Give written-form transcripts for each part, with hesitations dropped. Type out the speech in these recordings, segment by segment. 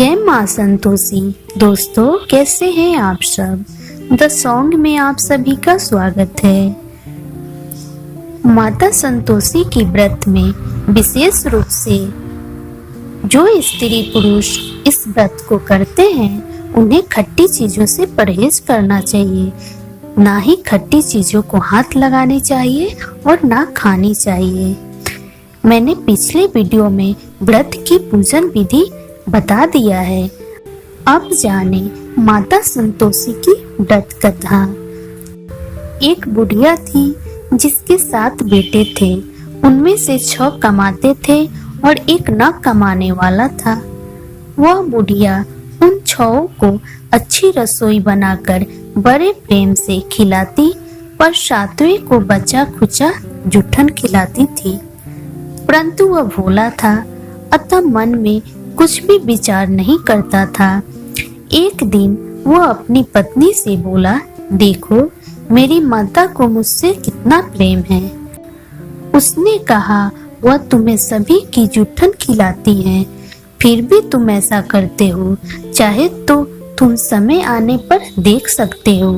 जय माँ संतोषी। दोस्तों, कैसे हैं आप सब? द सॉन्ग में आप सभी का स्वागत है। माता संतोषी की व्रत में विशेष रूप से जो स्त्री पुरुष इस व्रत को करते हैं उन्हें खट्टी चीजों से परहेज करना चाहिए। ना ही खट्टी चीजों को हाथ लगाने चाहिए और ना खानी चाहिए। मैंने पिछले वीडियो में व्रत की पूजन विधि बता दिया है। अब जाने माता संतोषी की व्रत कथा। एक बुढ़िया थी जिसके 7 बेटे थे। उनमें से 6 कमाते थे और एक न कमाने वाला था। वह बुढ़िया उन 6 को अच्छी रसोई बनाकर बड़े प्रेम से खिलाती, पर 7वें को बचा खुचा जूठन खिलाती थी। परंतु वह भोला था, अतः मन में कुछ भी विचार नहीं करता था। एक दिन वह अपनी पत्नी से बोला, देखो मेरी माता को मुझसे कितना प्रेम है। उसने कहा, वह तुम्हें सभी की जूठन खिलाती है, फिर भी तुम ऐसा करते हो। चाहे तो तुम समय आने पर देख सकते हो।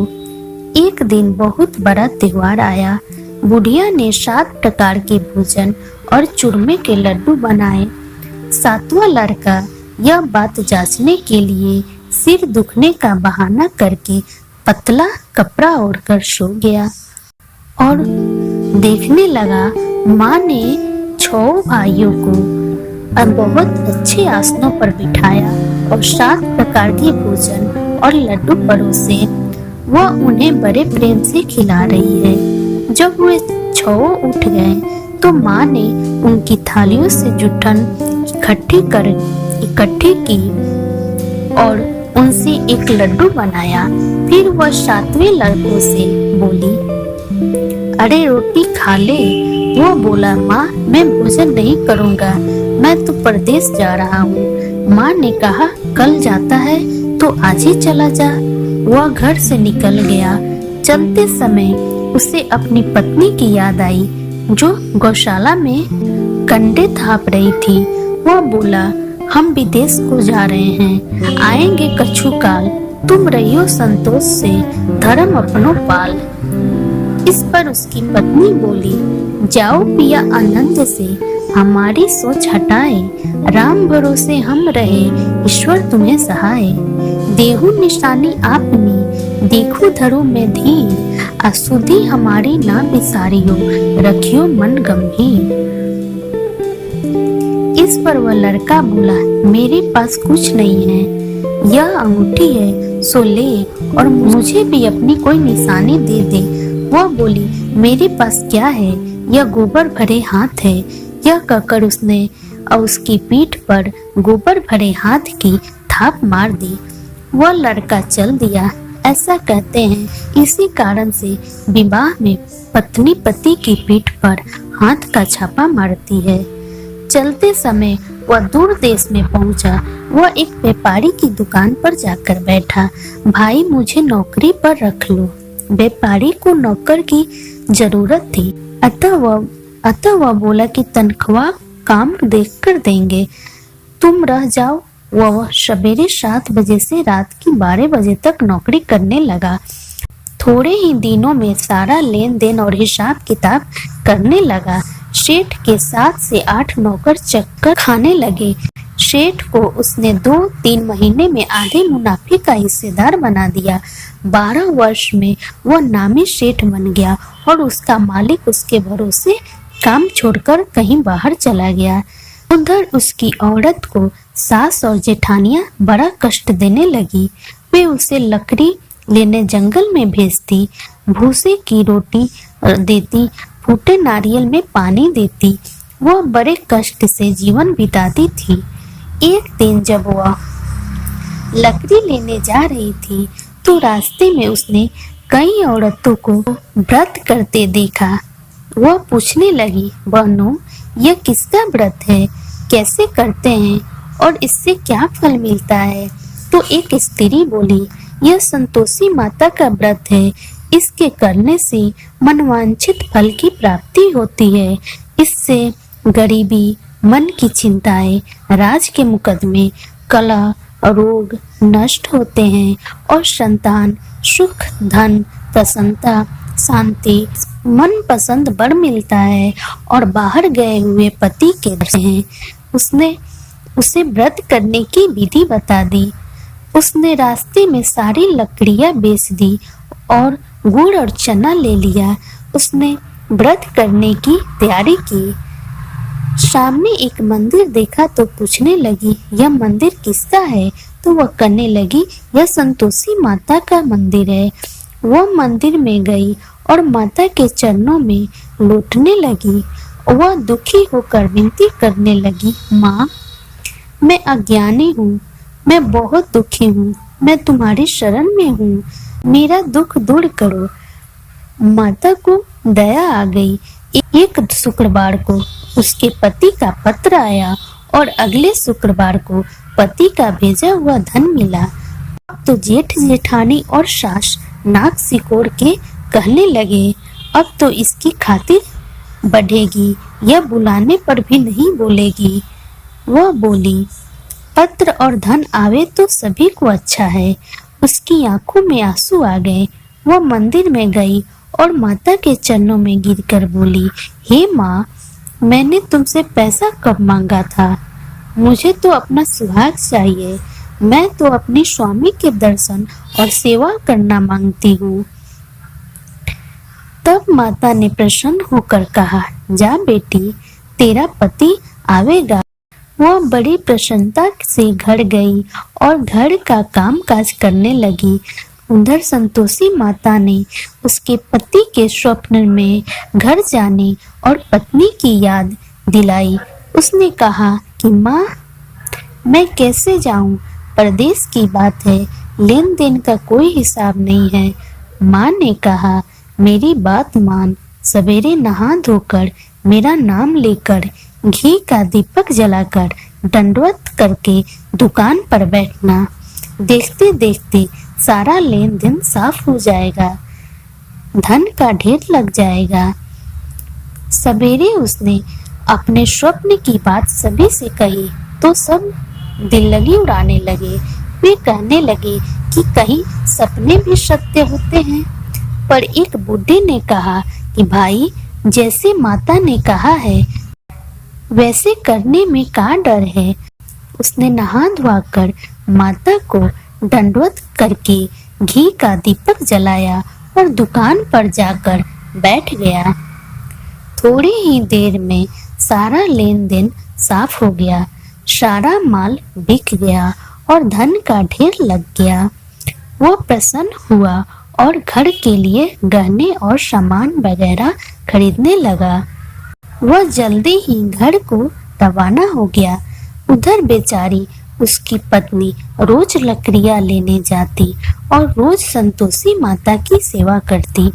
एक दिन बहुत बड़ा त्योहार आया। बुढ़िया ने 7 प्रकार के भोजन और चूरमे के लड्डू बनाए। 7वां लड़का यह बात जांचने के लिए सिर दुखने का बहाना करके पतला कपड़ा ओढ़कर सो गया और देखने लगा माँ ने 6 भाइयों को बहुत अच्छे आसनों पर बिठाया और 7 प्रकार के भोजन और लड्डू परोसे। वह उन्हें बड़े प्रेम से खिला रही है। जब वे 6 उठ गए तो माँ ने उनकी थालियों से जूठन इकट्ठी की और उनसे एक लड्डू बनाया। फिर वह 7वें लड़कों से बोली, अरे रोटी खा ले। वो बोला, माँ मैं भोजन नहीं करूँगा, मैं तो परदेश जा रहा हूँ। माँ ने कहा, कल जाता है तो आज ही चला जा। वह घर से निकल गया। चलते समय उसे अपनी पत्नी की याद आई जो गौशाला में कंडे थाप रही थी। वह बोला, हम विदेश को जा रहे हैं, आएंगे कछु काल, तुम रहियो संतोष से, धर्म अपनो पाल। इस पर उसकी पत्नी बोली, जाओ पिया आनंद से, हमारी सोच हटाए, राम भरोसे हम रहे, ईश्वर तुम्हें सहाय। देहु निशानी आपनी, देखो धरो में धीर, असुधि हमारी ना बिसारियो, रखियो मन गंभीर। इस पर वह लड़का बोला, मेरे पास कुछ नहीं है, यह अंगूठी है सो ले, और मुझे भी अपनी कोई निशानी दे दे। वह बोली, मेरे पास क्या है, यह गोबर भरे हाथ है। यह कहकर उसने उसकी पीठ पर गोबर भरे हाथ की थाप मार दी। वह लड़का चल दिया। ऐसा कहते हैं इसी कारण से विवाह में पत्नी पति की पीठ पर हाथ का छापा मारती है। चलते समय वह दूर देश में पहुंचा। वह एक व्यापारी की दुकान पर जाकर बैठा। भाई मुझे नौकरी पर रख लो। व्यापारी को नौकर की जरूरत थी, अतः वह बोला कि तनख्वाह काम देखकर देंगे, तुम रह जाओ। वह सवेरे 7 बजे से रात की 12 बजे तक नौकरी करने लगा। थोड़े ही दिनों में सारा लेन देन और हिसाब किताब करने लगा। सेठ के 7 से 8 नौकर चक्कर खाने लगे। सेठ को उसने 2-3 महीने में आधे मुनाफे का हिस्सेदार बना दिया। 12 वर्ष में वह नामी सेठ बन गया और उसका मालिक उसके भरोसे काम छोड़कर कहीं बाहर चला गया। उधर उसकी औरत को सास और जेठानियां बड़ा कष्ट देने लगी। वे उसे लकड़ी लेने जंगल में भेजती, भूसे की रोटी देती, फूटे नारियल में पानी देती। वह बड़े कष्ट से जीवन बिताती थी। एक दिन जब वह लकड़ी लेने जा रही थी तो रास्ते में उसने कई औरतों को व्रत करते देखा। वह पूछने लगी, बहनों यह किसका व्रत है, कैसे करते हैं और इससे क्या फल मिलता है? तो एक स्त्री बोली, यह संतोषी माता का व्रत है, इसके करने से मनवांछित फल की प्राप्ति होती है। इससे गरीबी, मन की चिंताएं, राज के मुकदमे, कलह, रोग नष्ट होते हैं और संतान, सुख, धन, प्रसन्नता, शांति, मन पसंद वर मिलता है और बाहर गए हुए पति के दर्शन हैं। उसने उसे व्रत करने की विधि बता दी। उसने रास्ते में सारी लकड़ियां बेच दी और गुड़ और चना ले लिया। उसने व्रत करने की तैयारी की। सामने एक मंदिर देखा तो पूछने लगी, यह मंदिर किसका है? तो वह कहने लगी, यह संतोषी माता का मंदिर है। वह मंदिर में गई और माता के चरणों में लौटने लगी। वह दुखी होकर विनती करने लगी, माँ, मैं अज्ञानी हूँ, मैं बहुत दुखी हूँ, मैं तुम्हारी शरण में हूँ, मेरा दुख दूर करो। माता को दया आ गई। एक शुक्रवार को उसके पति का पत्र आया और अगले शुक्रवार को पति का भेजा हुआ धन मिला। अब तो जेठ जेठानी और सास नाक सिकोड़ के कहने लगे, अब तो इसकी खातिर बढ़ेगी, यह बुलाने पर भी नहीं बोलेगी। वह बोली, पत्र और धन आवे तो सभी को अच्छा है। उसकी आंखों में आंसू आ गए। वह मंदिर में गई और माता के चरणों में गिरकर बोली, हे माँ, मैंने तुमसे पैसा कब मांगा था? मुझे तो अपना सुहाग चाहिए। मैं तो अपने स्वामी के दर्शन और सेवा करना मांगती हूँ। तब माता ने प्रसन्न होकर कहा, जा बेटी, तेरा पति आवेगा। वह बड़ी प्रसन्नता से घर गई और घर का काम काज करने लगी। उधर संतोषी माता ने उसके पति के स्वप्न में घर जाने और पत्नी की याद दिलाई। उसने कहा कि माँ, मैं कैसे जाऊं? परदेश की बात है, लेन देन का कोई हिसाब नहीं है। माँ ने कहा, मेरी बात मान, सवेरे नहा धोकर मेरा नाम लेकर घी का दीपक जलाकर दंडवत करके दुकान पर बैठना। देखते देखते सारा लेन देन साफ हो जाएगा, धन का ढेर लग जाएगा। सवेरे उसने अपने स्वप्न की बात सभी से कही तो सब दिल लगी उड़ाने लगे। वे कहने लगे कि कहीं सपने भी सत्य होते हैं। पर एक बूढ़े ने कहा कि भाई, जैसे माता ने कहा है वैसे करने में क्या डर है। उसने नहा धोकर माता को दंडवत करके घी का दीपक जलाया और दुकान पर जाकर बैठ गया। थोड़ी ही देर में सारा लेन देन साफ हो गया, सारा माल बिक गया और धन का ढेर लग गया। वो प्रसन्न हुआ और घर के लिए गहने और सामान वगैरह खरीदने लगा। वह जल्दी ही घर को रवाना हो गया। उधर बेचारी उसकी पत्नी रोज लकड़ियां लेने जाती और रोज संतोषी माता की सेवा करती।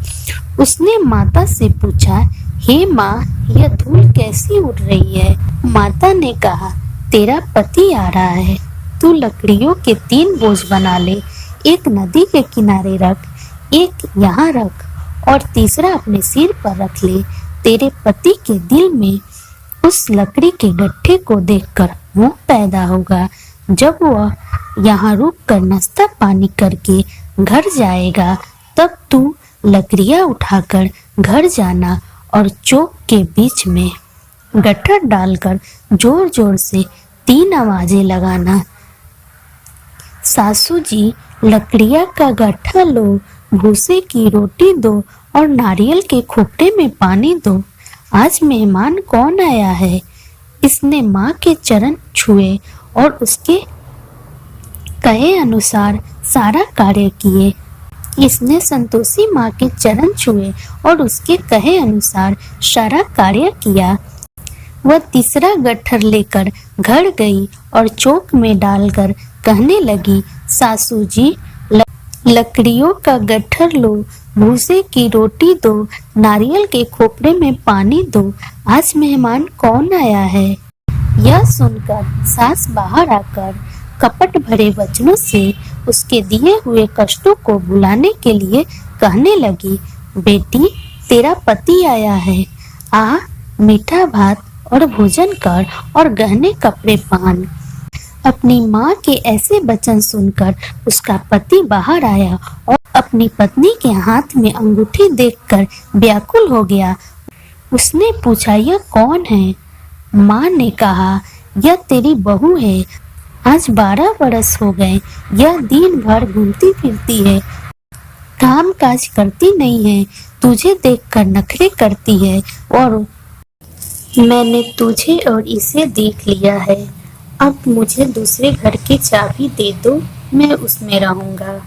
उसने माता से पूछा, हे माँ, यह धूल कैसी उड़ रही है? माता ने कहा, तेरा पति आ रहा है, तू लकड़ियों के 3 बोझ बना ले। एक नदी के किनारे रख, एक यहाँ रख और तीसरा अपने सिर पर रख ले। तेरे पति के दिल में उस लकड़ी के गट्ठे को देखकर मोह पैदा होगा। जब वह यहाँ रुक कर नाश्ता पानी करके घर जाएगा, तब तू लकड़ियाँ उठाकर घर जाना और चौक के बीच में गट्ठर डालकर जोर जोर से 3 आवाजें लगाना। सासू जी, लकड़ियाँ का गट्ठा लो, भूसे की रोटी दो और नारियल के खोपटे में पानी दो। आज मेहमान कौन आया है? इसने माँ के चरण छुए और उसके कहे अनुसार सारा कार्य किए। इसने संतोषी माँ के चरण छुए और उसके कहे अनुसार सारा कार्य किया। वह तीसरा गट्ठर लेकर घर गई और चौक में डालकर कहने लगी, सासू जी, लकड़ियों का गट्ठर लो, भूसे की रोटी दो, नारियल के खोपड़े में पानी दो। आज मेहमान कौन आया है? यह सुनकर सास बाहर आकर कपट भरे वचनों से उसके दिए हुए कष्टों को भुलाने के लिए कहने लगी, बेटी, तेरा पति आया है, आ मीठा भात और भोजन कर और गहने कपड़े पहन। अपनी माँ के ऐसे वचन सुनकर उसका पति बाहर आया और अपनी पत्नी के हाथ में अंगूठी देखकर व्याकुल हो गया। उसने पूछा, यह कौन है? माँ ने कहा, यह तेरी बहू है। आज 12 बरस हो गए। यह दिन भर घूमती फिरती है, काम काज करती नहीं है, तुझे देखकर नखरे करती है और मैंने तुझे और इसे देख लिया है। अब मुझे दूसरे घर की चाबी दे दो, मैं उसमें रहूंगा।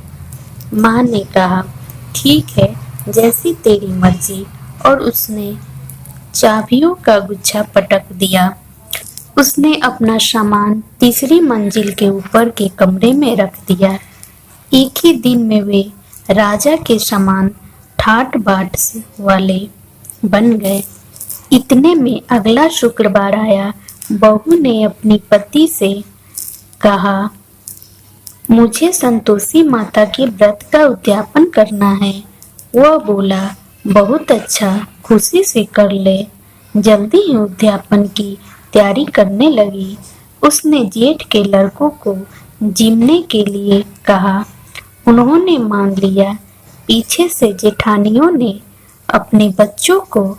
माँ ने कहा, ठीक है, जैसी तेरी मर्जी। और उसने चाबियों का गुच्छा पटक दिया। उसने अपना सामान तीसरी मंजिल के ऊपर के कमरे में रख दिया। एक ही दिन में वे राजा के समान ठाट बाट वाले बन गए। इतने में अगला शुक्रवार आया। बहू ने अपनी पति से कहा, मुझे संतोषी माता के व्रत का उद्यापन करना है। वह बोला, बहुत अच्छा, खुशी से कर ले। जल्दी ही उद्यापन की तैयारी करने लगी। उसने जेठ के लड़कों को जिमने के लिए कहा। उन्होंने मान लिया। पीछे से जेठानियों ने अपने बच्चों को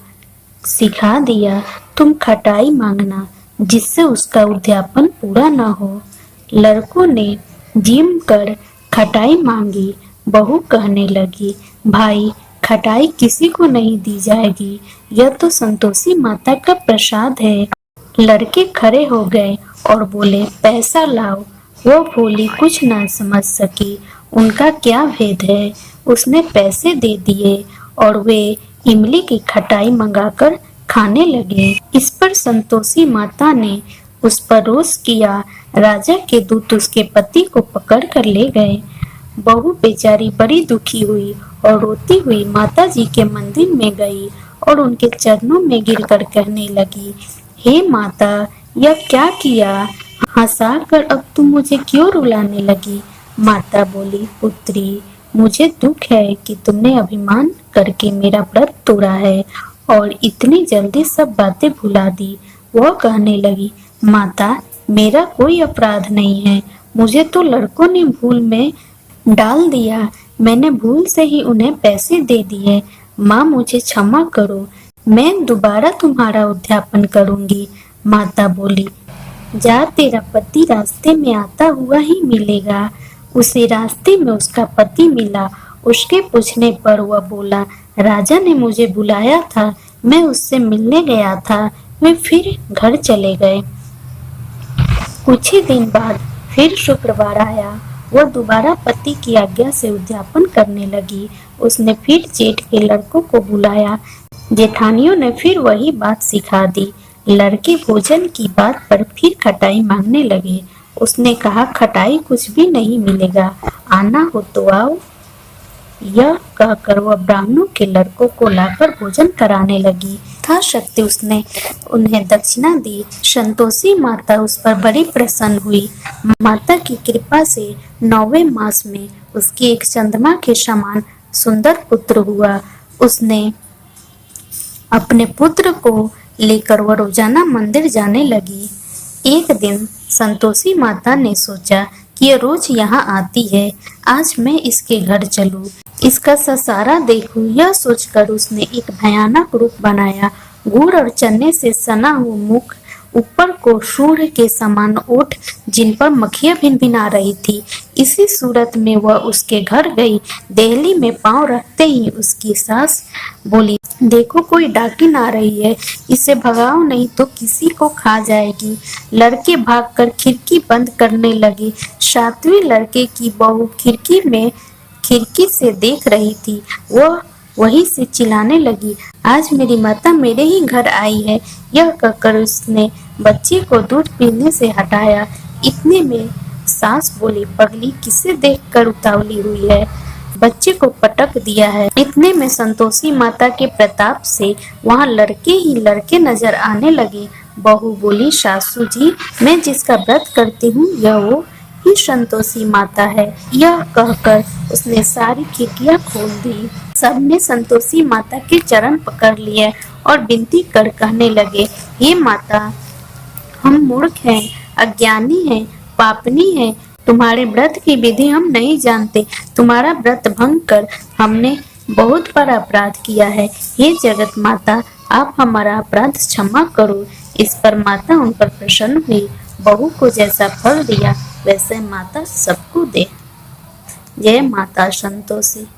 सिखा दिया, तुम खटाई मांगना, जिससे उसका उद्यापन पूरा न हो। लड़कों ने जिम कर खटाई मांगी। बहू कहने लगी, भाई, खटाई किसी को नहीं दी जाएगी, यह तो संतोषी माता का प्रसाद है। लड़के खड़े हो गए और बोले, पैसा लाओ। वो भोली कुछ ना समझ सकी, उनका क्या भेद है। उसने पैसे दे दिए और वे इमली की खटाई मंगाकर खाने लगे। इस पर संतोषी माता ने उस पर रोष किया। राजा के दूत उसके पति को पकड़ कर ले गए। बहू बेचारी बड़ी दुखी हुई और रोती हुई माता जी के मंदिर में गई और उनके चरणों में गिरकर कहने लगी, हे माता, यह क्या किया? हंसा कर अब तुम मुझे क्यों रुलाने लगी? माता बोली, पुत्री, मुझे दुख है कि तुमने अभिमान करके मेरा व्रत तोड़ा है और इतनी जल्दी सब बातें भुला दी। वह कहने लगी, माता, मेरा कोई अपराध नहीं है। मुझे तो लड़कों ने भूल में डाल दिया। मैंने भूल से ही उन्हें पैसे दे दिए। माँ, मुझे क्षमा करो, मैं दोबारा तुम्हारा उद्यापन करूंगी। माता बोली, जा, तेरा पति रास्ते में आता हुआ ही मिलेगा। उसे रास्ते में उसका पति मिला। उसके पूछने पर वह बोला, राजा ने मुझे बुलाया था, मैं उससे मिलने गया था। वे फिर घर चले गए। कुछ ही दिन बाद फिर शुक्रवार आया। वह दोबारा पति की आज्ञा से उद्यापन करने लगी। उसने फिर जेठ के लड़कों को बुलाया। जेठानियों ने फिर वही बात सिखा दी। लड़के भोजन की बात पर फिर खटाई मांगने लगे। उसने कहा, खटाई कुछ भी नहीं मिलेगा, आना हो तो आओ। यह कहकर वह ब्राह्मणों के लड़कों को लाकर भोजन कराने लगी। था शक्ति उसने उन्हें दक्षिणा दी। संतोषी माता उस पर बड़ी प्रसन्न हुई। माता की कृपा से 9वें मास में उसकी एक चंद्रमा के समान सुंदर पुत्र हुआ। उसने अपने पुत्र को लेकर वह रोजाना मंदिर जाने लगी। एक दिन संतोषी माता ने सोचा कि यह रोज यहाँ आती है, आज मैं इसके घर चलूं, इसका ससारा देखूं। यह सोचकर उसने एक भयानक रूप बनाया। गुड़ और चने से सना हुआ मुख, ऊपर को सूर्य के समान ओठ, जिन पर मक्खियां भिनभिना रही थी। इसी सूरत में वह उसके घर गई। देहली में पांव रखते ही उसकी सास बोली, देखो, कोई डाकिन आ रही है, इसे भगाओ नहीं तो किसी को खा जाएगी। लड़के भागकर खिड़की बंद करने लगे। 7वें लड़के की बहू खिड़की से देख रही थी। वह वहीं से चिल्लाने लगी, आज मेरी माता मेरे ही घर आई है। यह कहकर उसने बच्चे को दूध पीने से हटाया। इतने में सास बोली, पगली, किसे देखकर उतावली हुई है? बच्चे को पटक दिया है। इतने में संतोषी माता के प्रताप से वहां लड़के ही लड़के नजर आने लगे। बहू बोली, सासू जी, मैं जिसका व्रत करती हूँ यह वो ही संतोषी माता है। यह कहकर उसने सारी खिड़कियां खोल दी। सबने संतोषी माता के चरण पकड़ लिए और विनती कर कहने लगे, हे माता, हम मूर्ख हैं, अज्ञानी हैं, पापनी है। तुम्हारे व्रत की विधि हम नहीं जानते। तुम्हारा व्रत भंग कर हमने बहुत बड़ा अपराध किया है। हे जगत माता, आप हमारा अपराध क्षमा करो। इस पर माता उन पर प्रसन्न हुई। बहू को जैसा फल दिया वैसे माता सबको दे। जय माता संतोषी।